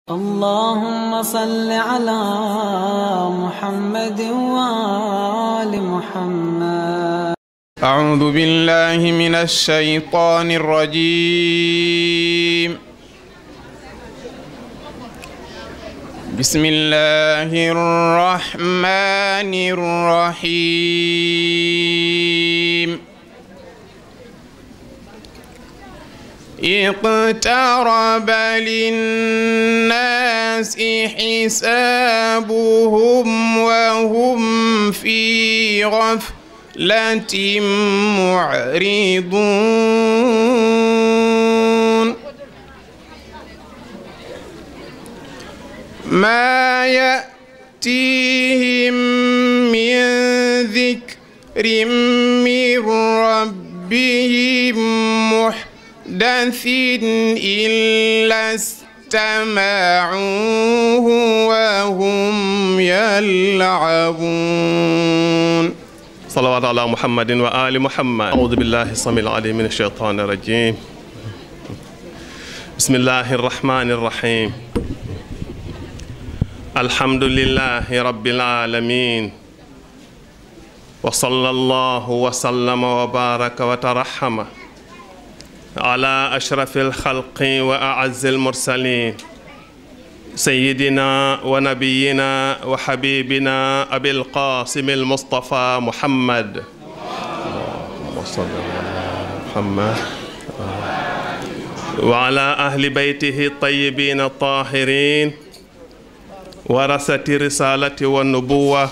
اللهم صل على محمد وآل محمد. أعوذ بالله من الشيطان الرجيم. بسم الله الرحمن الرحيم. اقترب للناس حسابهم وهم في غفلة معرضون. ما يأتيهم من ذكر من ربهم محدث إلا استمعوه وهم يلعبون. صلوات على محمد وآل محمد. أعوذ بالله السميع العليم من الشيطان الرجيم. بسم الله الرحمن الرحيم. الحمد لله رب العالمين، وصلى الله وسلم وبارك وترحم على أشرف الخلق وأعز المرسلين سيدنا ونبينا وحبيبنا أبي القاسم المصطفى محمد. اللهم صل على محمد وعلى أهل بيته الطيبين الطاهرين ورثة الرسالة والنبوة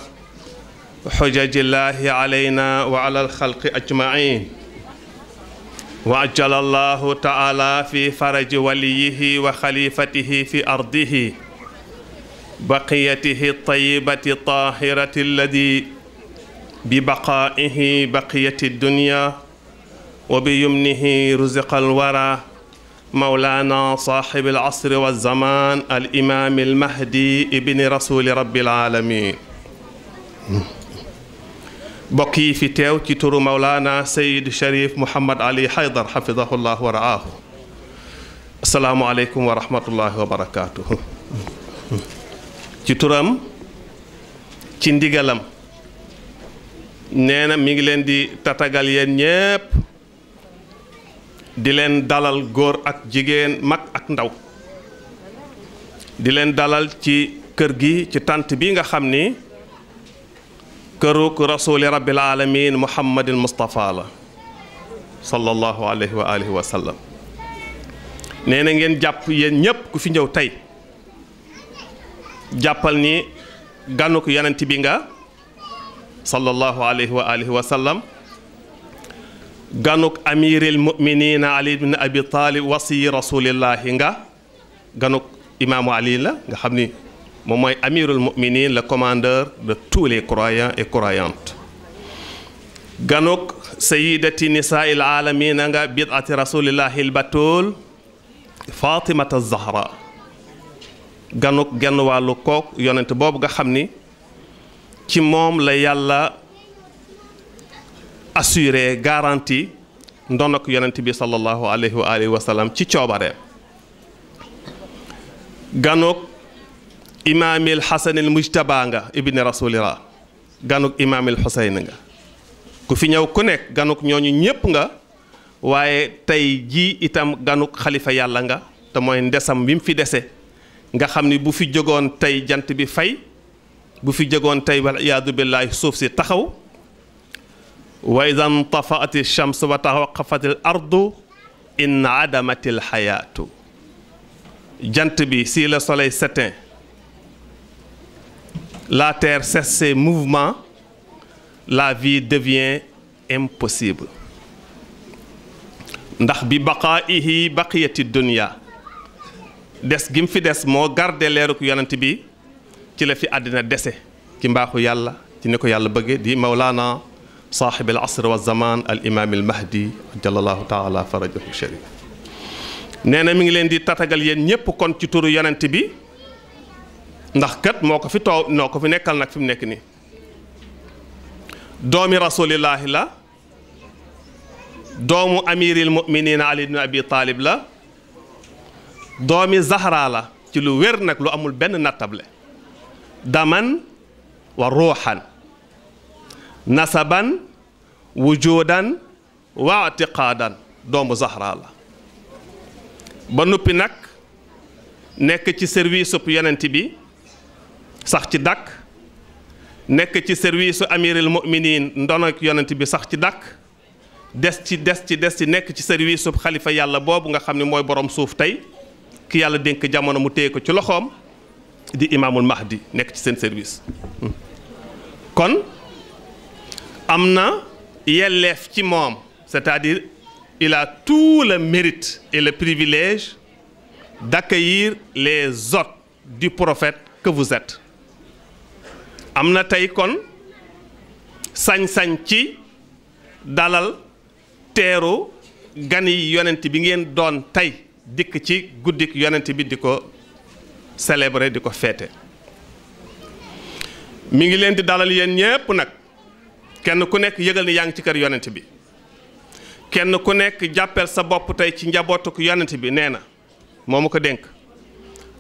وحجج الله علينا وعلى الخلق أجمعين. وعجل الله تعالى في فرج وليه وخليفته في أرضه بقيته الطيبة الطاهرة الذي ببقائه بقية الدنيا وبيمنه رزق الورى مولانا صاحب العصر والزمان الإمام المهدي ابن رسول رب العالمين. بقي في تيو تيتور مولانا سيد شريف محمد علي حيدر حفظه الله ورعاه. السلام عليكم ورحمة الله وبركاته. تيتورم تنديغالم نينا ميغي لين دي تاتاغال يين ñepp di leen dalal góor ak jigéen mag ak ndaw di leen dalal ci kër gi ci tant bi nga xam ni këruk rasuli rabbil alamin muhammadil mustafa la sallallahu alayhi wa alihi wa sallam. nee na ngeen jàpp yéen ñépp ku fi ñëw tey jàppal ni ganuk yonent bi nga sallallahu alayhi wa alihi wa sallam, ganuk amiril mu'minin Ali ibn Abi Talib wasi rasulillahi nga ganuk imaamu Ali la nga xam ni moom mooy amirul mu'minin le commandeur de tous les croyants et croyantes. ganuk sayyidati nisaa'il alamin nga bid'ati rasulillahi al batul Fatimata Zahra. ganuk genn wàllu kook yonent boobu nga xam ni ci moom la yàlla assuré garantie ndonok yonent bi sallallahu alayhi wa alihi wa sallam ci coobare. ganuk imaamil xasanil mujtaba nga ibni rasulillah ganuk imaamil xusayn nga ku fi ñëw ku nekk ganuk ñooñu ñépp nga waaye tey jii itam ganuk xalifa yàlla nga te mooy ndesam bi mu fi dese nga xam ni bu fi jógoon tey jant bi fay bu fi jógoon tey wal iyaadu billahi suuf si taxaw wa idan tafaati shams wa tawaqqafati al ardu in adamati al xayaatu. jant bi si le soleil s'éteint, la terre cesse ses mouvements, la vie devient impossible. ndax bi baqaa'ihi baqiyati dunya des gi mu fi des moo garde leeruk yonent bi ci la fi àddina dese ci mbaaxu yàlla ci ni ko yàlla bëgge di mawlaana صاحب العصر والزمان الإمام المهدي جل الله تعالى فرجه الشريف. نانا ميغي لين دي تاتاغال يين ñepp kon ci turu yonent bi ndax kat moko fi taw noko fi nekkal nak fim nek ni doomi rasulillah la doomu amiril mu'minin Ali ibn Abi Talib la doomi Zahra la ci ci lu wér nag lu amul benn nattable daman wa ruuxan nasaban wujudan wa atiqaadan doomu Zahra la ba noppi nag nekk ci service su yonent bi sax ci dàkk nekk ci service su amiril mu'minin ndono yonent bi sax ci dàkk des ci nekk ci service su xalifa yàlla boobu nga xam ne mooy borom suuf tey ki yàlla dénk jamono mu téye ko ci loxoom di imaamul mahdi nekk ci seen service kon am na yelleef ci moom c'est-à-dire il a tout le mérite et le privilège d'accueillir les hôtes du prophète que vous êtes am na tey kon sañ-sañ ci dalal teeru gan yi yonent bi ngeen doon tey dikk ci guddik yonent bi di ko célébrer di ko féete mi ngi leen di dalal yéen ñépp nag kenn ku nekk yëgal ni yaa ngi ci kër yonent bi kenn ku nekk jàppel sa bopp tey ci njabootuk yonent bi nee na moo ma ko dénk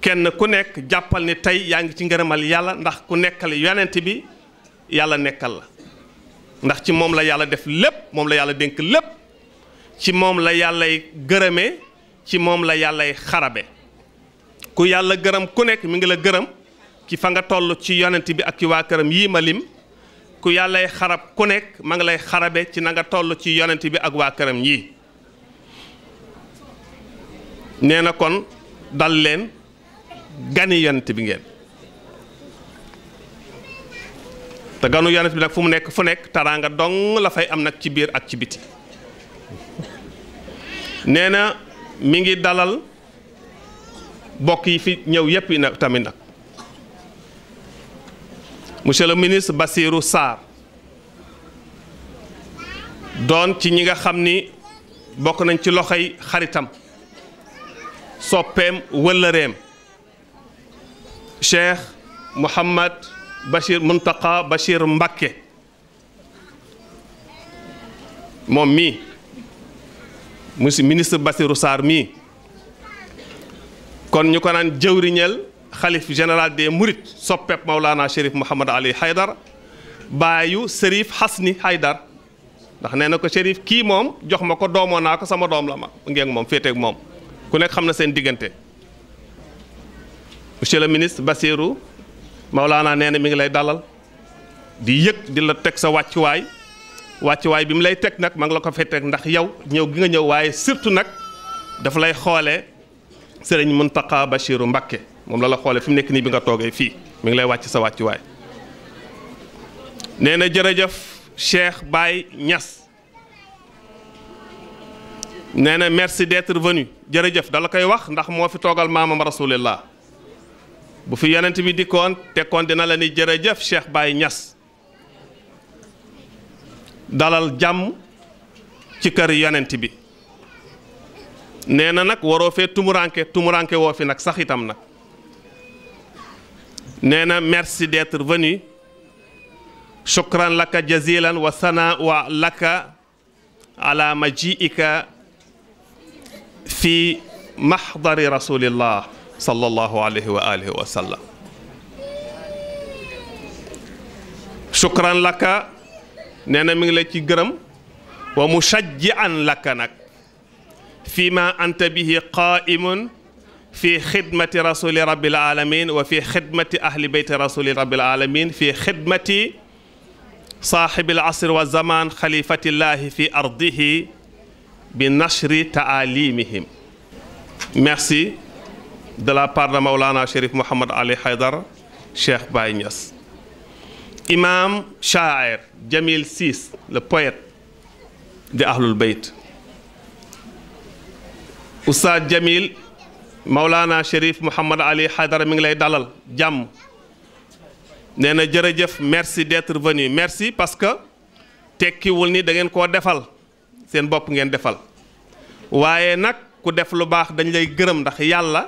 kenn ku nekk jàppal ni tey yaa ngi ci ngërëmal yàlla ndax ku nekkal yonent bi yàlla nekkal la ndax ci moom la yàlla def lépp moom la yàlla dénk lépp ci moom la yàllay gërëme ci moom la yàllay xarabe ku yàlla gërëm ku nekk mi ngi la gërëm ci fa nga toll ci yonent bi ak ci waa këram yii ma lim ku yàllay xarab ku nekk ma ngi lay xarabe ci na nga toll ci yonent bi ak waa këram yii nee na kon dal leen gani yonent bi ngeen te ganu yonent bi nag fu nekk taraanga dong la fay am nag ci biir ak ci biti nee na mi ngi dalal bokk yi fi ñëw yépp yi nag tamit nag monsieur le ministre Bassirou Sarr doon ci ñi nga xam ni bokk nañ ci loxoy xaritam soppeem wëllëreem Cheikh Mouhamad Bachir Muntaqa Bachir Mbacké moom mii monsieur ministre Bassirou Sarr mii kon ñu ko naan jëwriñel xalif général des Mourides soppeeb Maulana Chérif Mouhamad Ali Haydar baayu Chérif Hasni Haydar ndax nee na ko Chérif kii moom jox ma ko doomoo naa ko sama doom la ma ngeeg moom féeteeg moom ku nekk xam na seen diggante monsieur le ministre Bassirou Maulana nee na mi ngi lay dalal di yëg di la teg sa wàccuwaay bi mu lay teg nag ma ngi la ko fay teg ndax yow ñëw gi nga ñëw waaye surtout nag dafa lay xoolee Sëriñ Muntaqa Bachiru Mbacké moom la xoolee fi mu nekk nii bi nga toogee fii mi ngi lay wàcc sa wàccuwaay nee na jërëjëf Cheikh Baye Niass nee na merci d'être venu jërëjëf dala koy wax ndax moo fi toogal maamam rasulillah bu fi yonent bi dikkoon tekkoon dina la ni jërëjëf Cheikh Baye Niass dalal jàmm ci kër yonent bi nee na nag waroo fee tumuranke woo fi nag sax itam nag nee na merci d'être venu shukran laka jazilan wa sana wa laka ala majiika fi mahdari rasulillah sallallahu alayhi wa alihi wa sallam shukran laka nee na mi ngi la ci gërëm wa mushajji'an laka nag fi ma anta bihi qa'imun fi xidmati rasuli rabbil alamin wa fi xidmati ahli beyti rasuli rabbil alamin fi xidmati saaxibil asr wa zaman xalifatillahi fi ardihi bi nashri taalimihim. Merci de la part de Maulana Chérif Mouhamad Ali Haydar Cheikh Baye Niass. Imam Sha'ir Jamil Sis, le poète de Ahlul Bayt. Oustaz Jamil Maulana Chérif Mouhamad Ali Haydar mi ngi lay dalal jàmm. nee na jërëjëf merci d'être venu merci parce que tekkiwul ni da ngeen koo defal seen bopp ngeen defal waaye nag ku def lu baax dañ lay gërëm ndax yàlla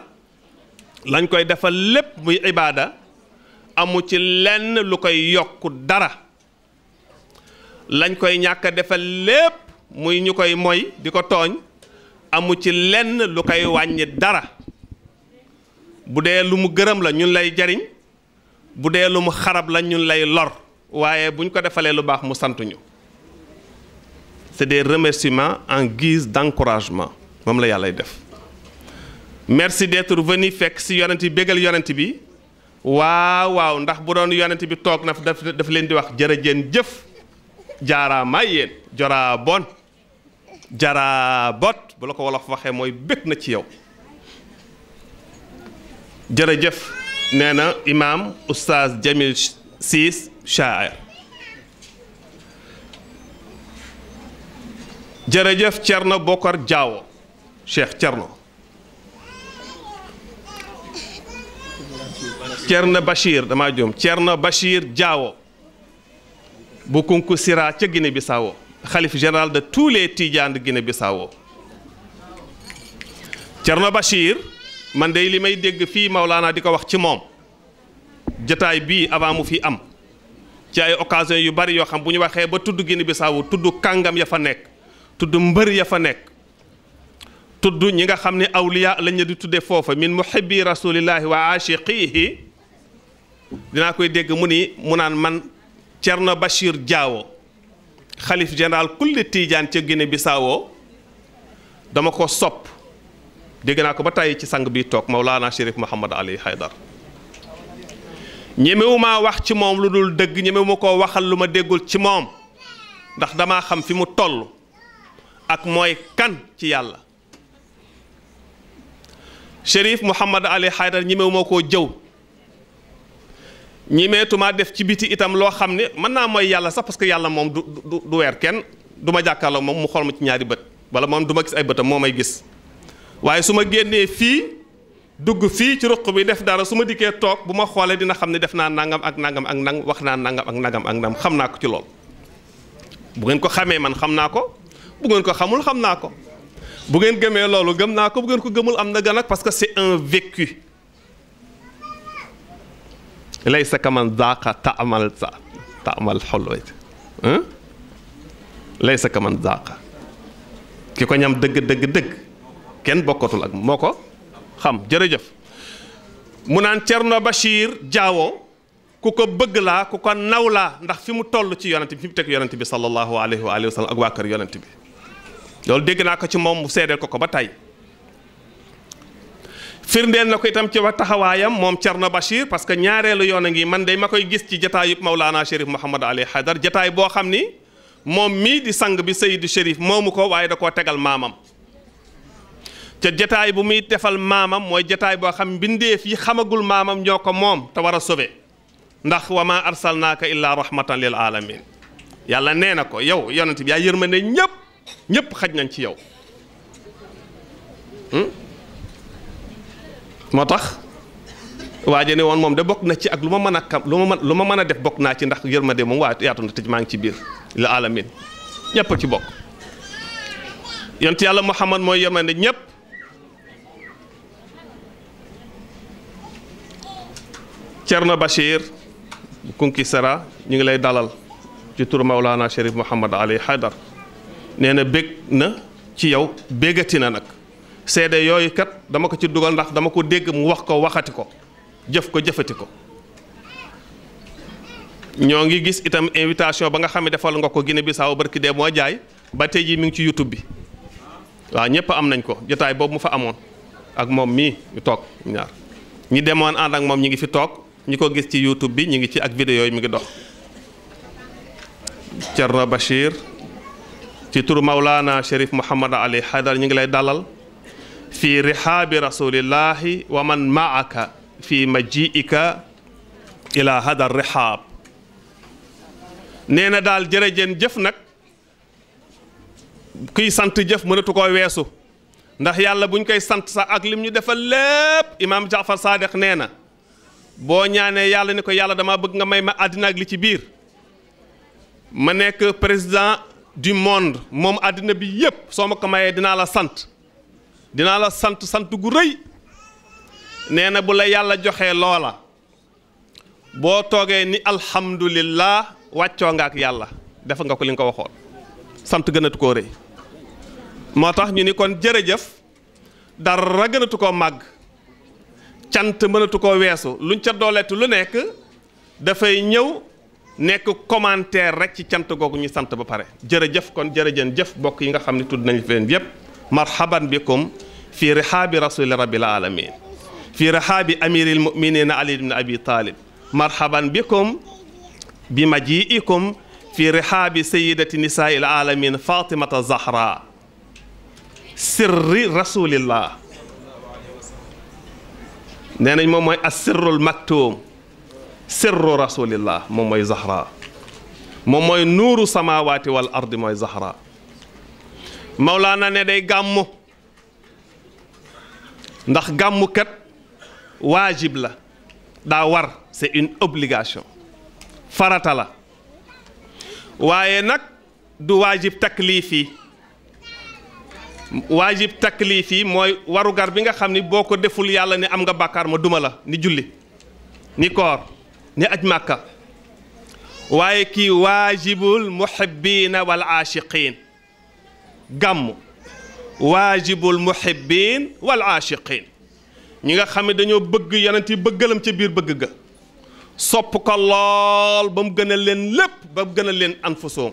lañ koy defal lépp muy ibaada amu ci lenn lu koy yokk dara lañ koy ñàkk a defal lépp muy ñu koy moy di ko tooñ amu ci lenn lu koy wàññi dara bu dee lu mu gërëm la ñun lay jariñ bu dee lu mu xarab la ñun lay lor waaye buñ ko defalee lu baax mu sant ñu. C'est des remerciements en guise d'encouragement moom la yàllay def. Merci d'être venu fekk si yonent bi bégal yonent bi waaw ndax bu doon yonent bi toog na daf leen di wax jërëjeen jëf jaaraama yéen joraa bon jaraa bot bu la ko wolof waxee mooy bég na ci yow. jërëjëf nee na imaam oustaz Jamil Siis Shaair. jërëjëf Thierno Bokar Diawo Cheikh Thierno Bachir damaa juum Thierno Bachir Diawo bu Kunku Sira ca Guinée Bissau xalif général de tous les Tidjanes de Guinée Bissau. Thierno Bachir man de li may dégg fii Maulana di ko wax ci moom jotaay bii avant mu fi am ci ay occasion yu bari yoo xam bu ñu waxee ba tudd Guinée Bissau tudd kàngam ya fa nekk tudd mbër ya fa nekk tudd ñi nga xam ne awliya lañ di tuddee foofa min muhibbi rasulillahi wa ashiqihi dinaa koy dégg mu naan man Thierno Bachir Diawo xalif général kulli Tidiane ca Guinée Bissau dama ko sopp dégg naa ko ba tàyyi ci sang bi toog Maulana Chérif Mouhamad Ali Haydar ñemewuma wax ci moom lu dul dëgg ñemewuma koo waxal lu ma déggul ci moom ndax damaa xam fi mu toll ak mooy kan ci yàlla. Chérif Mouhamad Ali Haydar ñemewuma koo jëw ñemeetuma def ci biti itam loo xam ne mën naa mooy yàlla sax parce que yàlla moom du weer kenn du ma jàkkaarloo moom mu xool ma ci ñaari bët wala moom du ma gis ay bëtam moo may gis waaye su ma génnee fii dugg fii ci ruq bi def dara su ma dikkee toog bu ma xoolee dina xam ne def naa nangam ak nangam ak nang wax naa nangam ak nangam ak nangam xam naa ko ci lool. bu ngeen ko xamee man xam naa ko bu ngeen ko xamul xam naa ko bu ngeen gëmee loolu gëm naa ko bu ngeen ko gëmul am na gan ak parce que c'est un vécu. laysa kaman zaaqa taamal xolwayt laysa kaman zaaqa ki ko ñam dëgg kenn bokkatul ak moo ko xam jërëjëf. mu naan Thierno Bachir Diawo ku ko bëgg laa ku ko naw laa ndax fi mu toll ci yonent bi fi mu teg yonent bi sallallahu alayhi wa sallam ak waa kër yonent bi loolu dégg naa ko ci moom mu seedeel ko ba tey. firndeel na ko itam ci wax taxawaayam moom Thierno Bachir parce que ñaareelu yoon a ngi man day ma koy gis ci jataayub Maulana Chérif Mouhamad Ali Haydar jataay boo xam ni moom mii di sang bi Seydou Chérif moomu ko waaye da koo tegal maamam. ca jataay bu muy defal maamam mooy jataay boo xam mbindeef yi xamagul maamam ñoo ko moom te war a sauver ndax wa ma arsalnaaka illa rahmatan lil alamin yàlla nee na ko yow yonent bi yaa yërmande ñëpp xaj nañ ci yow. moo tax waaje ne woon moom de bokk na ci ak lu ma mën a kam lu ma mën a def bokk naa ci ndax yërmande moom waa yaatu na tëj maa ngi ci biir la alamin ñëpp ci bokk. yonent yàlla Muhammad mooy yërmande ñëpp. Thierno Bachir Kunki Sera ñu ngi lay dalal ci turu Maulana Chérif Mouhamad Ali Haydar nee na bég na ci yow bégati na nag. seede yooyu kat dama ko ci dugal ndax dama ko dégg mu wax ko waxati ko jëf ko jëfati ko. ñoo ngi gis itam invitation ba nga xam ne defal nga ko Guinée Bissau barki dee moo jaay ba tey jii mi ngi ci YouTube bi waaw ñëpp am nañ ko jotaay boobu mu fa amoon ak moom mii ñu toog ñaar ñi demoon ànd ak moom ñi ngi fi toog ñi ko gis ci YouTube bi ñi ngi ci ak vidéo yi mi ngi dox. Thierno Bachir ci turu Maulana Chérif Mouhamad Ali Haydar ñu ngi lay dalal. fi rihaabi rasulillahi wa man maaka fi majiika ila hada rihaab nee na daal jërëjeen jëf nag kuy sant jëf mënatu koo weesu ndax yàlla buñ koy sant sax ak lim ñu defal lépp imaam Jaafar Saadiq nee na boo ñaanee yàlla ni ko yàlla dama bëgg nga may ma àddina ak li ci biir ma nekk président du monde moom àddina bi yépp soo ma ko mayee dinaa la sant gu rëy nee na bu la yàlla joxee loola boo toogee ni alhamdulillah wàccoo nga ak yàlla def nga ko li nga ko waxoon sant gënatu koo rëy moo tax ñu ni kon jërëjëf dara gënatu koo màgg cant mënatu koo weesu luñ ca dooleetu lu nekk dafay ñëw nekk commentaire rek ci cant googu ñu sant ba pare. jërëjëf kon jërëjën jëf bokk yi nga xam ne tudd nañ fi leen yépp marhaban bikum fi rihaabi rasuli rabbil alamin fi rihaabi amiril muminina ali ibn abi talib marhaban bikum bi majiikum fi rihaabi sayidati nisaa'il alamin fatimata zahra sirri rasulillah nee nañ moom mooy assirrul maktuum sirru rasulillah moom mooy zahra moom mooy nuuru samawati wal ardi mooy zahra Mawlaana ne day gàmmu ndax gàmmu kat waajib la daa war c'est une obligation farata la waaye nag du waajib taklifi waajib taklifi mooy warugar bi nga xam ni boo ko deful yàlla ni am nga bàkkaar ma duma la ni julli ni koor ni aj màkka waaye kii waajibul muhibbiina wal aashiqiin gàmm waajibul muhibbiin wal aashiqiin ñi nga xam ne dañoo bëgg yonent yi bëggalam ca biir bëgg ga sopp ko lool ba mu gënal leen lépp ba mu gënal leen anfusoom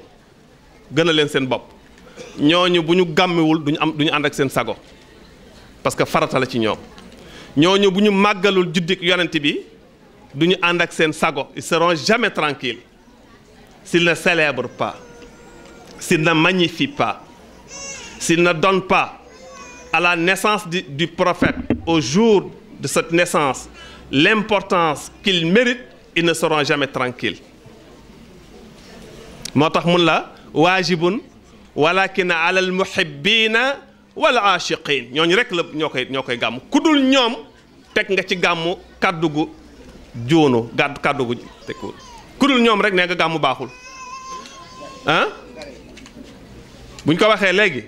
gënal leen seen bopp ñooñu bu ñu gàmmiwul duñu ànd ak seen sago parce que farata la ci ñoom ñooñu bu ñu màggalul juddik yonent bi duñu ànd ak seen sago ils seront jamais tranquilles s'ils ne célèbrent pas s'ils ne magnifient pas s'ils ne donnent pas à la naissance du prophète au jour de cette naissance l'importance qu'il mérite ils ne seront jamais tranquilles moo tax mun la waajibun walakin ala al muhibbina wal aashiqin ñooñu rek la ñoo koy gàmm ku dul ñoom teg nga ci gàmmu kàddu gu joonu kàddu gu teg ku dul ñoom rek nee nga gàmmu baaxul ah buñ ko waxee léegi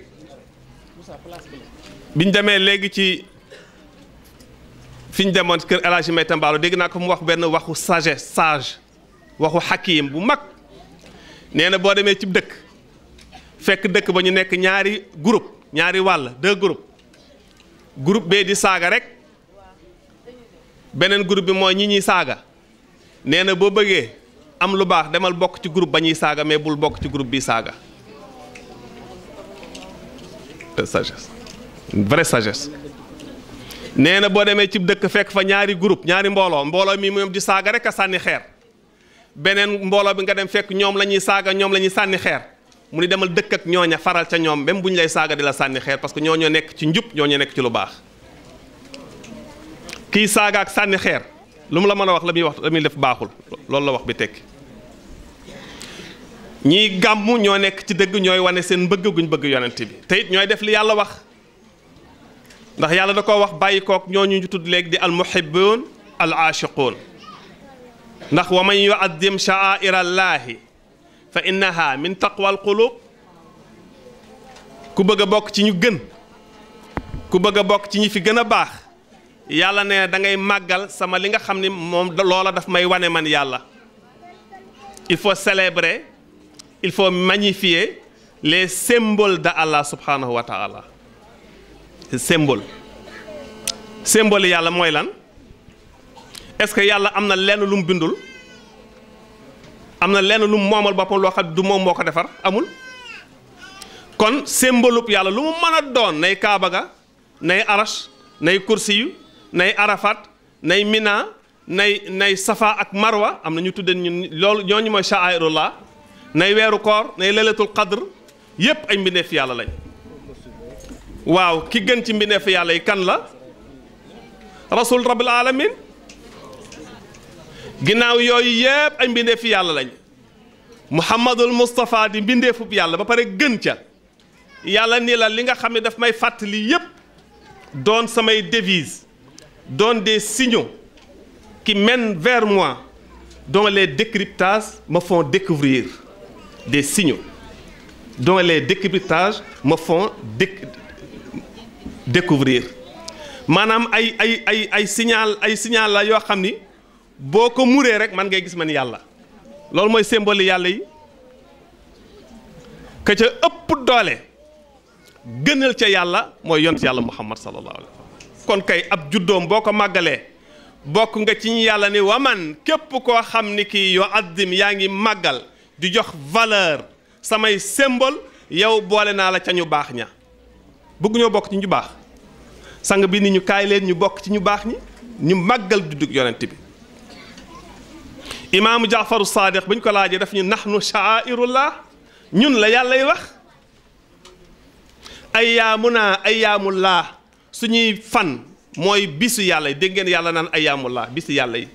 biñ demee léegi ci fi ñu demoon kër El Hadji Mayta Mballo dégg naa ko mu wax benn waxu sagesse sage waxu hakim bu mag nee na boo demee ci dëkk fekk dëkk ba ñu nekk ñaari groupe ñaari wàll 2 groupes groupe bee di saaga rek beneen groupe bi mooy ñi ñuy saaga nee na boo bëggee am lu baax demal bokk ci groupe ba ñuy saaga mais bul bokk ci groupe bi saaga sagesse une vraie sagesse nee na boo demee ci dëkk fekk fa ñaari groupe ñaari mbooloo mi moom di saaga rek a sànni xeer beneen mbooloo bi nga dem fekk ñoom la ñuy saaga ñoom la ñuy sànni xeer mu ni demal dëkk ak ñooña faral ca ñoom même bu ñu lay saaga di la sànni xeer parce que ñooñoo nekk ci njub ñooñoo nekk ci lu baax kii saaga ak sànni xeer lu mu la mën a wax la muy def baaxul loolu la wax bi tekki ñiy gàmm ñoo nekk ci dëgg ñooy wane seen bëgg guñ bëgg yonent bi te it ñooy def li yàlla wax ndax yàlla da koo wax bàyyi kook ñooñu ñu tudd léegi di al muhibbuun al aashiquun ndax wa man yu'azzim sha'aa'irallaahi fa innaha min taqwal qulub ku bëgg a bokk ci ñu gën ku bëgg a bokk ci ñi fi gën a baax yàlla ne da ngay màggal sama li nga xam ni moom loola daf may wane man yàlla il faut célébrer il faut magnifier les symboles de Allah subhanahu wa ta'ala symbole yàlla mooy lan est-ce que yàlla am na lenn lu mu bindul am na lenn lu mu moomal boppam loo xam du moom moo ko defar amul kon symbole yàlla lu mu mën a doon nay Kaaba ga nay Arash nay Kursiyu nay Arafat nay Mina nay Safa ak Marwa am na ñu tuddee ñun loolu ñooñu mooy sha'airullah nay weeru koor nay laylatul qadr yépp ay mbindeef yàlla lañ waaw ki gën ci mbindeef yàlla yi kan la rasul rabbil alamin ginnaaw yooyu yépp ay mbindeef yàlla lañ muhammadul mustafa di mbindeefub yàlla ba pare gën ca yàlla ni la li nga xam ne daf may fàttali yépp doon samay devise doon des signaux qui mènent vers moi dont les décryptages me font découvrir des signaux dont les décryptages me font découvrir maanaam ay signal la yoo xam ni boo ko muree rek man ngay gis man yàlla loolu mooy symbole yàlla yi ka ca ëpp doole gënal ca yàlla mooy yont yàlla muhammad sallallahu alayhi wa sallam kon kay ab juddoom boo ko màggalee bokk nga ci ñi yàlla ni waman képp koo xam ni kii yoo addim yaa ngi màggal di jox valeur samay symbole yow boole naa la ca ñu baax ña. bëgg ñoo bokk ci ñu baax sang bi ni ñu kaay leen ñu bokk ci ñu baax ñi ñu màggal duddug yonent bi. imaamu Jaafaru Saadiq bu ñu ko laajee daf ñu nahnu sha'airullah ñun la yàllay wax ayyaamuna ayyaamullah suñuy fan mooy bisu yàlla yi dégg ngeen yàlla naan ayyaamullah bisu yàlla yi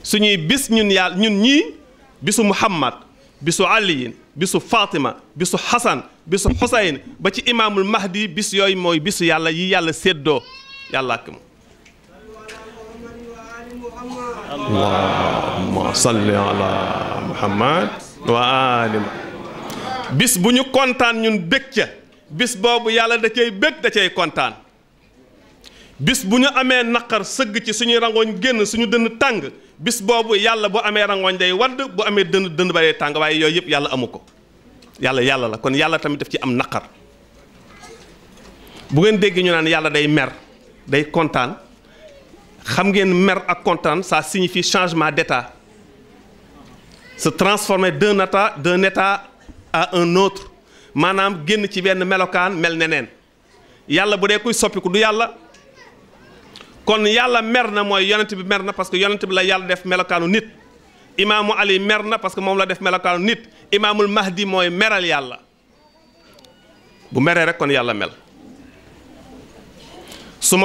suñuy bis ñun yàlla ñun ñii bisu Muhammad bisu aliyin bisu Fatima bisu Hasan bisu Xusayn ba ci imaamul Mahdi bis yooyu mooy bisu yàlla yi yàlla séddoo yàlla ak moom. allahumma salli ala Muhammad wa ali bis bu ñu kontaan ñun bég ca bis boobu yàlla da cay bég da cay kontaan bis bu ñu amee naqar sëgg ci suñuy rangooñ génn suñu dënn tàng bis boobu yàlla bu amee rangooñ day wadd bu amee dënn ba day tàng waaye yooyu yëpp yàlla amu ko yàlla la kon yàlla tamit daf ci am naqar bu ngeen dégg ñu naan yàlla day mer day kontaan xam ngeen mer ak kontaan ça signifie changement d'état se transformer d'un état à un autre maanaam génn ci benn melokaan mel neneen yàlla bu dee kuy soppiku du yàlla kon yàlla mer na mooy yonent bi mer na parce que yonent bi la yàlla def melokaanu nit imaamu Ali mer na parce que moom la def melokaanu nit imaamul Mahdi mooy meral yàlla bu meree rek kon yàlla mel su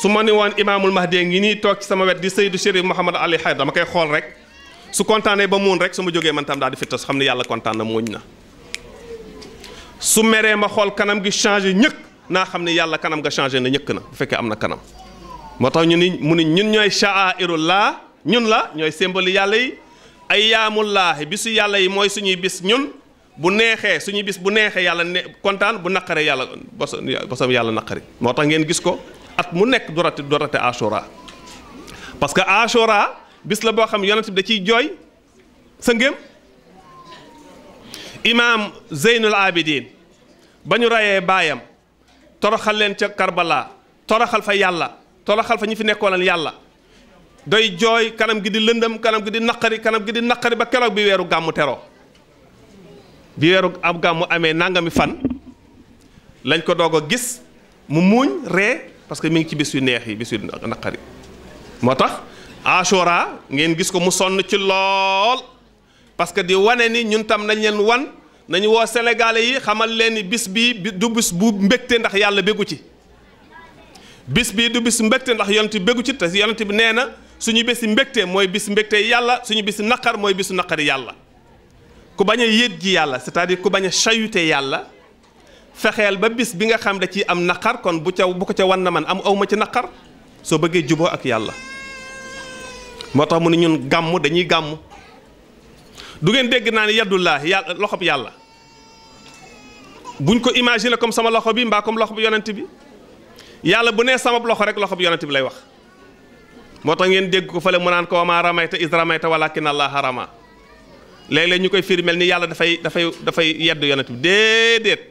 ma ni woon imaamul Mahdi ngi nii toog ci sama wet di Seydou Chérif Mouhamad Ali Haydara dama koy xool rek su kontaanee ba muun rek su ma jógee man tam daal di fittas xam ne yàlla kontaan na muuñ na su meree ma xool kanam gi changé ñëkk naa xam ne yàlla kanam nga changé na ñëkk na bu fekkee am na kanam moo tax ñu ni mu ni ñun ñooy sha'airullah ñun la ñooy symbole yàlla yi ayyaamullahi bisu yàlla yi mooy suñuy bis ñun bu neexee suñuy bis bu neexee yàlla ne kontaan bu naqaree yàlla bosam yàlla naqari moo tax ngeen gis ko at mu nekk du rate Ashura parce que Ashura bis la boo xam yonent bi da ciy jooy sa ngéem imaam Zeynul Abidin ba ñu rayee baayam toroxal leen ca Karbala toroxal fa yàlla toroxal fa ñi fi nekkoon yàlla doy jooy kanam gi di lëndëm kanam gi di naqari ba keroog bi weeru gàmmu teroo bi weeru ab gàmmu amee nangami fan lañ ko doog a gis mu muuñ ree parce que mi ngi ci bis yu neex yi bis yu naqari moo tax Ashura ngeen gis ko mu sonn ci lool parce que di wane ni ñun tam nañ leen wan nañu woo sénégalais yi xamal leen ni bis bii du bis bu mbégte ndax yàlla béggu ci bis bii du bis mbégte ndax yonent bi béggu ci te yonent bi nee na suñu bési mbégte mooy bis mbégte yàlla suñu bisi naqar mooy bisu naqari yàlla ku bañ a yéet ji yàlla c'est-à-dire ku bañ a chayute yàlla fexeel ba bis bi nga xam da ciy am naqar kon bu ko ca wan na man awma ci naqar soo bëggee juboo ak yàlla moo tax mu ne ñun gàmm dañuy gàmm du ngeen dégg naa ne yadullaahi yàlla loxob yàlla buñ ko imaginer comme sama loxo bi mbaa comme loxo bi yonent bi yàlla bu nee sama loxo rek loxo bi yonent bi lay wax moo tax ngeen dégg ko fële mu naan ko wa maa ramayta iz ramayta walaakinna Allaaha ramaa léeg-léeg ñu koy firi mel ni yàlla dafay yedd yonent bi déedéet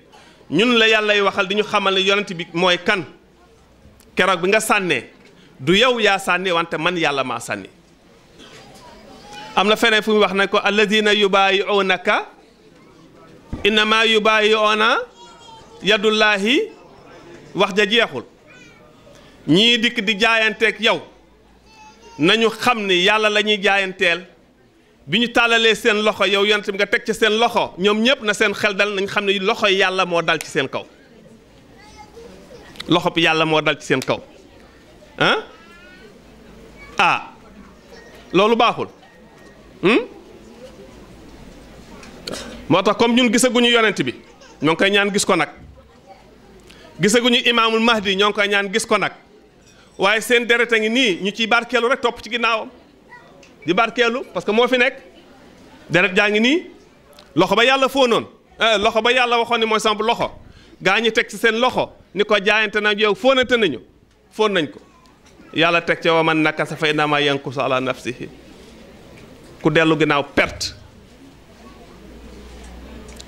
ñun la yàllay waxal di ñu xamal ne yonent bi mooy kan keroog bi nga sànnee du yow yaa sànni wante man yàlla maa sànni am na feneen fu muy wax nañ ko alladina yubaayi'unaka innama yubaayi'una yadullaahi wax ja jeexul ñii dikk di jaayanteeg yow nañu xam ni yàlla la ñuy jaayanteel bi ñu tàllalee seen loxo yow yonent bi nga teg ci seen loxo ñoom ñëpp na seen xel dal nañ xam ne loxo yàlla moo dal ci seen kaw loxo bi yàlla moo dal ci seen kaw loolu baaxul moo tax comme ñun gisaguñu yonent bi ñoo ngi koy ñaan gis ko nag gisaguñu imaamul mahdi ñoo ngi koy ñaan gis ko nag waaye seen deret a ngi nii ñu ciy barkeelu rek topp ci ginnaawam di barkeelu parce que moo fi nekk deret jaa ngi nii loxo ba yàlla fóonoon loxo ba yàlla waxoon ni mooy samp loxo gaa ñi teg ci seen loxo ni ko jaayante nag yow fóonante nañu fóon nañ ko yàlla teg ca wa man nakasa fa innamaa yankusu ala nafsihi ku dellu ginnaaw perte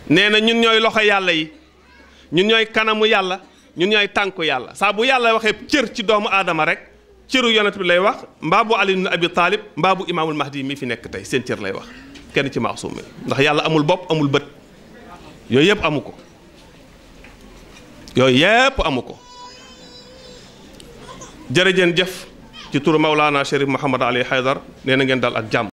nee na ñun ñooy loxo yàlla yi ñun ñooy kanamu yàlla ñun ñooy tànku yàlla saa bu yàlla waxee cër ci doomu aadama rek cëru yonent bi lay wax mbaa bu Ali ibn Abi Talib mbaa bu imaamul Mahdi mi fi nekk tey seen cër lay wax kenn ci maasum mi ndax yàlla amul bopp amul bët yooyu yëpp amu ko yooyu yëpp amu ko jërëjëf ci turu Mawlana Chérif Mouhamad Ali Haydar nee na ngeen dal ak jàmm